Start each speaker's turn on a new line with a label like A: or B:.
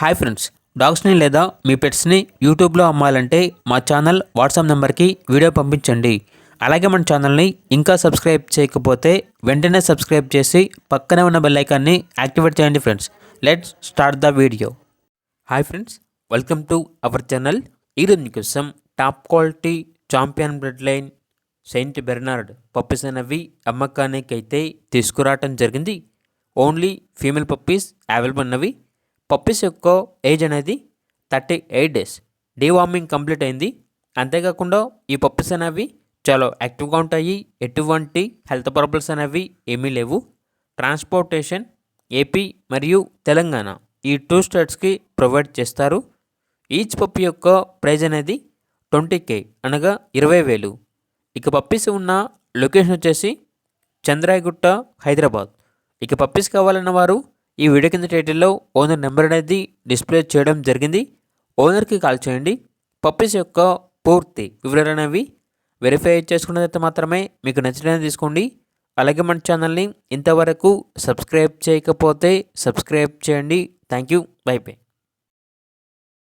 A: Hi friends, డాగ్స్ని లేదా మీ పెట్స్ని యూట్యూబ్లో అమ్మాలంటే మా ఛానల్ వాట్సాప్ నెంబర్కి వీడియో పంపించండి. అలాగే మన ఛానల్ని ఇంకా సబ్స్క్రైబ్ చేయకపోతే వెంటనే సబ్స్క్రైబ్ చేసి పక్కనే ఉన్న బెల్ ఐకాన్ని యాక్టివేట్ చేయండి friends. Let's start the video. Hi friends, welcome to our channel. ఈరోజు మీకోసం top quality champion blood line Saint Bernard puppies అనేవి అమ్మకానికి అయితే తీసుకురావటం జరిగింది. ఓన్లీ ఫీమేల్ పప్పీస్ అవైలబుల్ ఉన్నవి. పప్పీస్ యొక్క ఏజ్ అనేది 38 డేస్. డీవార్మింగ్ కంప్లీట్ అయింది. అంతేకాకుండా ఈ పప్పీస్ అనేవి చాలా యాక్టివ్గా ఉంటాయి. ఎటువంటి హెల్త్ ప్రాబ్లమ్స్ అనేవి ఏమీ లేవు. ట్రాన్స్పోర్టేషన్ ఏపీ మరియు తెలంగాణ ఈ 2 స్టేట్స్కి ప్రొవైడ్ చేస్తారు. ఈచ్ పప్పీ యొక్క ప్రైజ్ అనేది 20K అనగా 20,000. ఇక పప్పీస్ ఉన్న లొకేషన్ వచ్చేసి చంద్రాయగుట్ట, హైదరాబాద్. ఇక పప్పీస్ కావాలన్న వారు ఈ వీడియో కింద టైటిల్లో ఓనర్ నెంబర్ అనేది డిస్ప్లే చేయడం జరిగింది. ఓనర్కి కాల్ చేయండి. పప్పీస్ యొక్క పూర్తి వివరాలు అనేవి వెరిఫై చేసుకున్నదైతే మాత్రమే మీకు నచ్చినది తీసుకోండి. అలాగే మన ఛానల్ని ఇంతవరకు సబ్స్క్రైబ్ చేయకపోతే సబ్స్క్రైబ్ చేయండి. Thank you. By by.